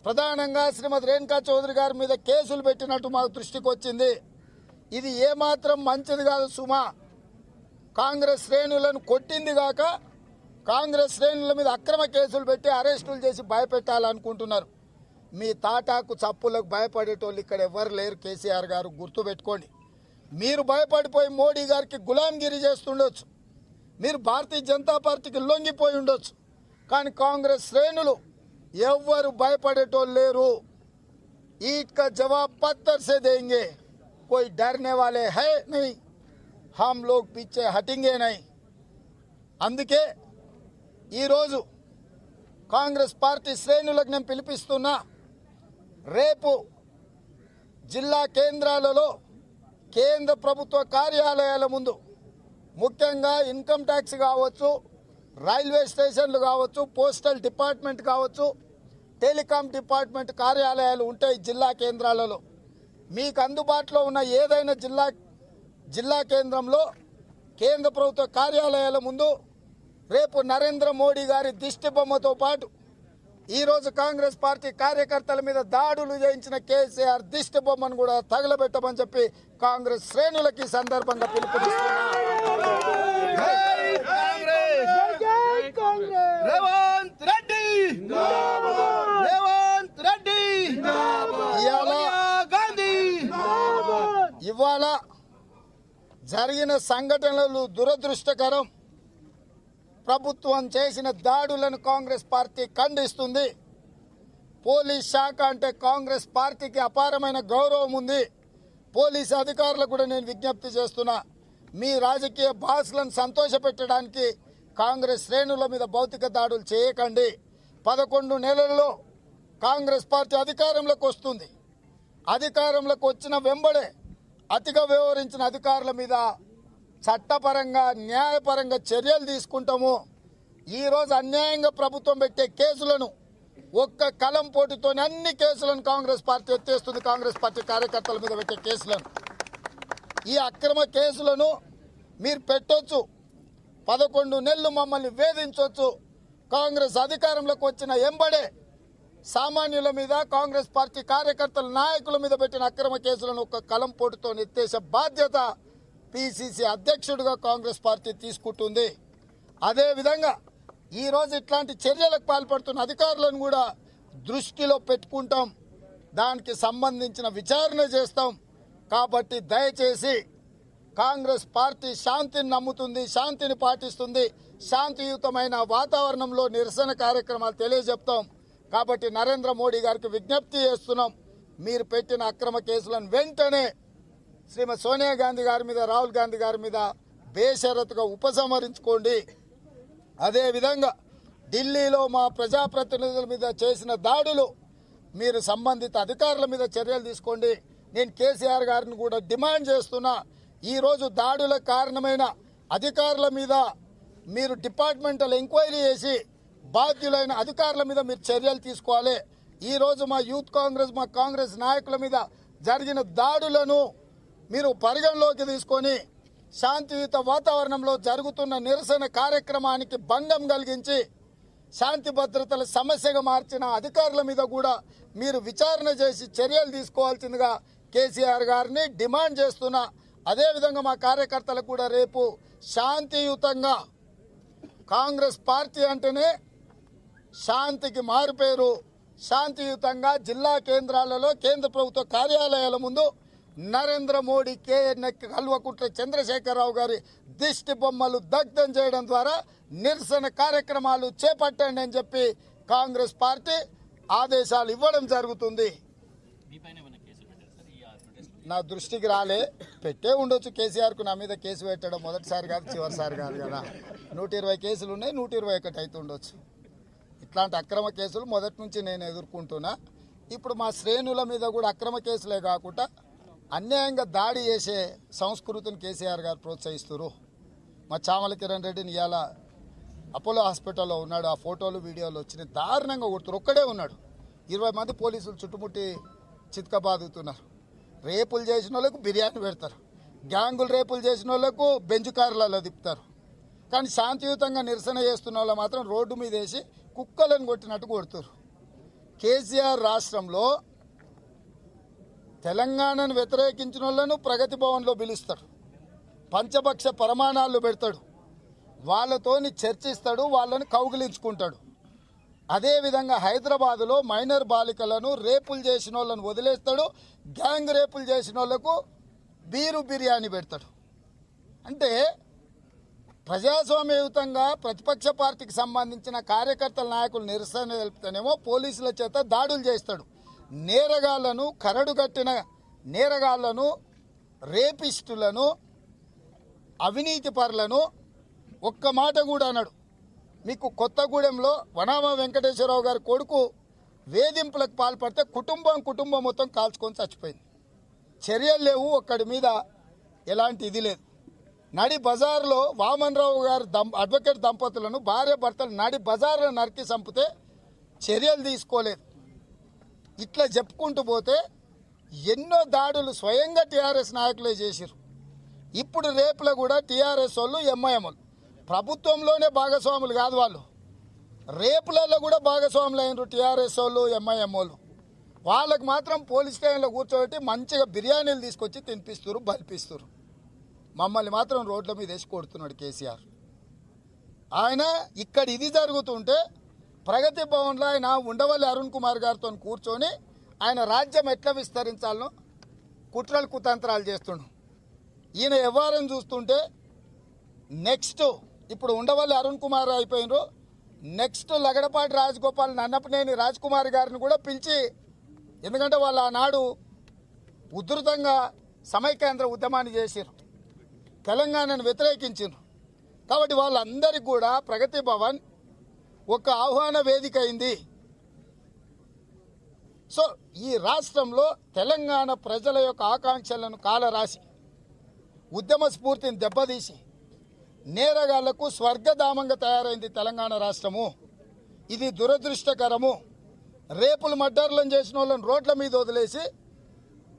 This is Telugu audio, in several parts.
ప్రధానంగా శ్రీమతి రేణుకా చౌదరి గారి మీద కేసులు పెట్టినట్టు మాకు దృష్టికి వచ్చింది. ఇది ఏమాత్రం మంచిది కాదు సుమా. కాంగ్రెస్ శ్రేణులను కొట్టింది గాక కాంగ్రెస్ శ్రేణుల మీద అక్రమ కేసులు పెట్టి అరెస్టులు చేసి భయపెట్టాలనుకుంటున్నారు. మీ తాటాకు చప్పులకు భయపడేటోళ్ళు ఇక్కడ ఎవరు లేరు. కేసీఆర్ గారు గుర్తుపెట్టుకోండి. మీరు భయపడిపోయి మోడీ గారికి గులాంగిరి చేస్తుండొచ్చు, మీరు భారతీయ జనతా పార్టీకి లొంగిపోయి ఉండొచ్చు, కానీ కాంగ్రెస్ శ్రేణులు ఎవ్వరు భయపడేటోళ్ళు లేరు. ईट का जवाब पत्थर से देंगे, कोई डरने वाले है नहीं, हम लोग पीछे हटेंगे नहीं. అందుకే ఈరోజు కాంగ్రెస్ పార్టీ శ్రేణులకు నేను పిలిపిస్తున్నా. రేపు జిల్లా కేంద్రాలలో కేంద్ర ప్రభుత్వ కార్యాలయాల ముందు ముఖ్యంగా ఇన్కమ్ ట్యాక్స్ కావచ్చు, రైల్వే స్టేషన్లు కావచ్చు, పోస్టల్ డిపార్ట్మెంట్ కావచ్చు, టెలికాం డిపార్ట్మెంట్ కార్యాలయాలు ఉంటాయి జిల్లా కేంద్రాలలో. మీకు అందుబాటులో ఉన్న ఏదైనా జిల్లా కేంద్రంలో కేంద్ర ప్రభుత్వ కార్యాలయాల ముందు రేపు నరేంద్ర మోడీ గారి దిష్టి బొమ్మతో పాటు ఈరోజు కాంగ్రెస్ పార్టీ కార్యకర్తల మీద దాడులు చేయించిన కేసీఆర్ దిష్టి బొమ్మను కూడా తగలబెట్టమని చెప్పి కాంగ్రెస్ శ్రేణులకి సందర్భంగా పిలుపునిస్తున్నా. ఇవాళ జరిగిన సంఘటనలు దురదృష్టకరం. ప్రభుత్వం చేసిన దాడులను కాంగ్రెస్ పార్టీ ఖండిస్తుంది. పోలీస్ శాఖ అంటే కాంగ్రెస్ పార్టీకి అపారమైన గౌరవం ఉంది. పోలీసు అధికారులకు కూడా నేను విజ్ఞప్తి చేస్తున్నా, మీ రాజకీయ బాసులను సంతోషపెట్టడానికి కాంగ్రెస్ శ్రేణుల మీద భౌతిక దాడులు చేయకండి. 11 నెలల్లో కాంగ్రెస్ పార్టీ అధికారంలోకి వస్తుంది. అధికారంలోకి వచ్చిన వెంబడే అతిగా వ్యవహరించిన అధికారుల మీద చట్టపరంగా న్యాయపరంగా చర్యలు తీసుకుంటాము. ఈరోజు అన్యాయంగా ప్రభుత్వం పెట్టే కేసులను ఒక్క కలం పోటుతోనే అన్ని కేసులను కాంగ్రెస్ పార్టీ ఎత్తేస్తుంది. కాంగ్రెస్ పార్టీ కార్యకర్తల మీద పెట్టే కేసులను, ఈ అక్రమ కేసులను మీరు పెట్టొచ్చు, 11 నెలలు మమ్మల్ని వేధించవచ్చు. కాంగ్రెస్ అధికారంలోకి వచ్చిన ఎంబడే సామాన్యుల మీద, కాంగ్రెస్ పార్టీ కార్యకర్తల నాయకుల మీద పెట్టిన అక్రమ కేసులను ఒక్క కలం పోటుతో ఎత్తేసే బాధ్యత పిసిసి అధ్యక్షుడిగా కాంగ్రెస్ పార్టీ తీసుకుంటుంది. అదేవిధంగా ఈరోజు ఇట్లాంటి చర్యలకు పాల్పడుతున్న అధికారులను కూడా దృష్టిలో పెట్టుకుంటాం, దానికి సంబంధించిన విచారణ చేస్తాం. కాబట్టి దయచేసి కాంగ్రెస్ పార్టీ శాంతిని నమ్ముతుంది, శాంతిని పాటిస్తుంది. శాంతియుతమైన వాతావరణంలో నిరసన కార్యక్రమాలు తెలియజెప్తాం. కాబట్టి నరేంద్ర మోడీ గారికి విజ్ఞప్తి చేస్తున్నాం, మీరు పెట్టిన అక్రమ కేసులను వెంటనే శ్రీమతి సోనియా గాంధీ గారి మీద, రాహుల్ గాంధీ గారి మీద బేషరతుగా ఉపసంహరించుకోండి. అదేవిధంగా ఢిల్లీలో మా ప్రజాప్రతినిధుల మీద చేసిన దాడులు మీరు సంబంధిత అధికారుల మీద చర్యలు తీసుకోండి. నేను కేసీఆర్ గారిని కూడా డిమాండ్ చేస్తున్నా, ఈరోజు దాడులకు కారణమైన అధికారుల మీద మీరు డిపార్ట్మెంటల్ ఎంక్వైరీ చేసి బాధ్యులైన అధికారుల మీద మీరు చర్యలు తీసుకోవాలి. ఈరోజు మా యూత్ కాంగ్రెస్, మా కాంగ్రెస్ నాయకుల మీద జరిగిన దాడులను మీరు పరిగణలోకి తీసుకొని శాంతియుత వాతావరణంలో జరుగుతున్న నిరసన కార్యక్రమానికి భంగం కలిగించి శాంతి భద్రతల సమస్యగా మార్చిన అధికారుల మీద కూడా మీరు విచారణ చేసి చర్యలు తీసుకోవాల్సిందిగా కేసీఆర్ గారిని డిమాండ్ చేస్తున్నా. అదేవిధంగా మా కార్యకర్తలకు కూడా రేపు శాంతియుతంగా, కాంగ్రెస్ పార్టీ అంటేనే శాంతికి మారుపేరు, శాంతియుతంగా జిల్లా కేంద్రాలలో కేంద్ర ప్రభుత్వ కార్యాలయాల ముందు నరేంద్ర మోడీ, కల్వకుంట్ల చంద్రశేఖరరావు గారి దిష్టి బొమ్మలు దగ్ధం చేయడం ద్వారా నిరసన కార్యక్రమాలు చేపట్టండి అని చెప్పి కాంగ్రెస్ పార్టీ ఆదేశాలు ఇవ్వడం జరుగుతుంది. నా దృష్టికి రాలే, పెట్టే ఉండొచ్చు. కేసీఆర్కు నా మీద కేసు పెట్టడం మొదటిసారి కాదు, చివరిసారి కాదు కదా. 120 కేసులు ఉన్నాయి, 121 అయితే ఉండొచ్చు. ఇట్లాంటి అక్రమ కేసులు మొదటి నుంచి నేను ఎదుర్కొంటున్నా. ఇప్పుడు మా శ్రేణుల మీద కూడా అక్రమ కేసులే కాకుండా అన్యాయంగా దాడి చేసే సంస్కృతిని కేసీఆర్ గారు ప్రోత్సహిస్తున్నారు. మా చామల కిరణ్ రెడ్డిని ఇవాళ అపోలో హాస్పిటల్లో ఉన్నాడు, ఆ ఫోటోలు వీడియోలు వచ్చినాయి, దారుణంగా కొడుతున్నారు. ఒక్కడే ఉన్నాడు, 20 మంది పోలీసులు చుట్టుముట్టి చిత్కబాదుతున్నారు. రేపులు చేసిన వాళ్ళకు బిర్యానీ పెడతారు, గ్యాంగులు రేపులు చేసిన వాళ్ళకు బెంచ్ కార్లలో తిప్పుతారు. కానీ శాంతియుతంగా నిరసన చేస్తున్న వాళ్ళు మాత్రం రోడ్డు మీద వేసి కుక్కలను కొట్టినట్టు కొడుతారు. కేసీఆర్ రాష్ట్రంలో తెలంగాణను వ్యతిరేకించిన వాళ్ళను ప్రగతి భవన్లో పిలుస్తాడు, పంచపక్ష ప్రమాణాలు పెడతాడు, వాళ్ళతోని చర్చిస్తాడు, వాళ్ళని కౌగిలించుకుంటాడు. అదేవిధంగా హైదరాబాదులో మైనర్ బాలికలను రేపులు చేసిన వాళ్ళను వదిలేస్తాడు, గ్యాంగ్ రేపులు చేసిన వాళ్ళకు బిర్యానీ పెడతాడు. అంటే ప్రజాస్వామ్యయుతంగా ప్రతిపక్ష పార్టీకి సంబంధించిన కార్యకర్తల నాయకులు నిరసన తెలుపుతానేమో పోలీసుల చేత దాడులు చేస్తాడు. నేరగాళ్లను, కరడుగట్టిన నేరగాళ్లను, రేపిస్టులను, అవినీతి పరులను ఒక్క మాట కూడా అన్నాడు. మీకు కొత్తగూడెంలో వనామా వెంకటేశ్వరరావు గారి కొడుకు వేధింపులకు పాల్పడితే కుటుంబం మొత్తం కాల్చుకొని చచ్చిపోయింది. చర్యలు లేవు, ఒక్కడి మీద ఎలాంటి ఇది లేదు. నడి బజార్లో వామన్రావు గారు అడ్వకేట్ దంపతులను భార్య భర్తలు నడి బజార్లో నరికి చంపితే చర్యలు తీసుకోలేదు. ఇట్లా చెప్పుకుంటూ పోతే ఎన్నో దాడులు స్వయంగా టీఆర్ఎస్ నాయకులే చేసిరు. ఇప్పుడు రేపులో కూడా టీఆర్ఎస్ వాళ్ళు, ఎంఐఎం వాళ్ళు ప్రభుత్వంలోనే భాగస్వాములు కాదు, వాళ్ళు రేపులలో కూడా భాగస్వాములు అయినరు. టీఆర్ఎస్ వాళ్ళు, ఎంఐఎం వాళ్ళు వాళ్ళకు మాత్రం పోలీస్ స్టేషన్లో కూర్చోబెట్టి మంచిగా బిర్యానీలు తీసుకొచ్చి తినిపిస్తారు, బలిపిస్తారు. మమ్మల్ని మాత్రం రోడ్ల మీద వేసి కొడుతున్నాడు కేసీఆర్. ఆయన ఇక్కడ ఇది జరుగుతుంటే ప్రగతి భవన్లో ఆయన ఉండవల్లి అరుణ్ కుమార్ గారితో కూర్చొని ఆయన రాజ్యం ఎట్లా విస్తరించాలనో కుట్రలు కుతంత్రాలు చేస్తుండు. ఈయన వ్యవహారం చూస్తుంటే నెక్స్ట్ ఇప్పుడు ఉండవల్లి అరుణ్ కుమార్ అయిపోయినరు, నెక్స్ట్ లగడపాటి రాజగోపాల్ నన్నపనేని రాజ్ కుమార్ గారిని కూడా పిలిచి, ఎందుకంటే వాళ్ళు ఆనాడు ఉధృతంగా సమైకేంద్ర ఉద్యమాన్ని చేసిరు, తెలంగాణను వ్యతిరేకించారు. కాబట్టి వాళ్ళందరికీ కూడా ప్రగతి భవన్ ఒక ఆహ్వాన వేదిక అయింది. సో ఈ రాష్ట్రంలో తెలంగాణ ప్రజల యొక్క ఆకాంక్షలను కాలరాసి ఉద్యమ స్ఫూర్తిని దెబ్బతీసి నేరగాళ్లకు స్వర్గధామంగా తయారైంది తెలంగాణ రాష్ట్రము. ఇది దురదృష్టకరము. రేపులు మర్డర్లను చేసిన వాళ్ళని రోడ్ల మీద వదిలేసి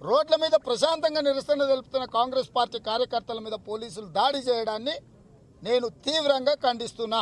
రోడ్ల మీద ప్రశాంతంగా నిరసన తెలుపుతున్న కాంగ్రెస్ పార్టీ కార్యకర్తల మీద పోలీసులు దాడి చేయడాన్ని నేను తీవ్రంగా ఖండిస్తున్నా.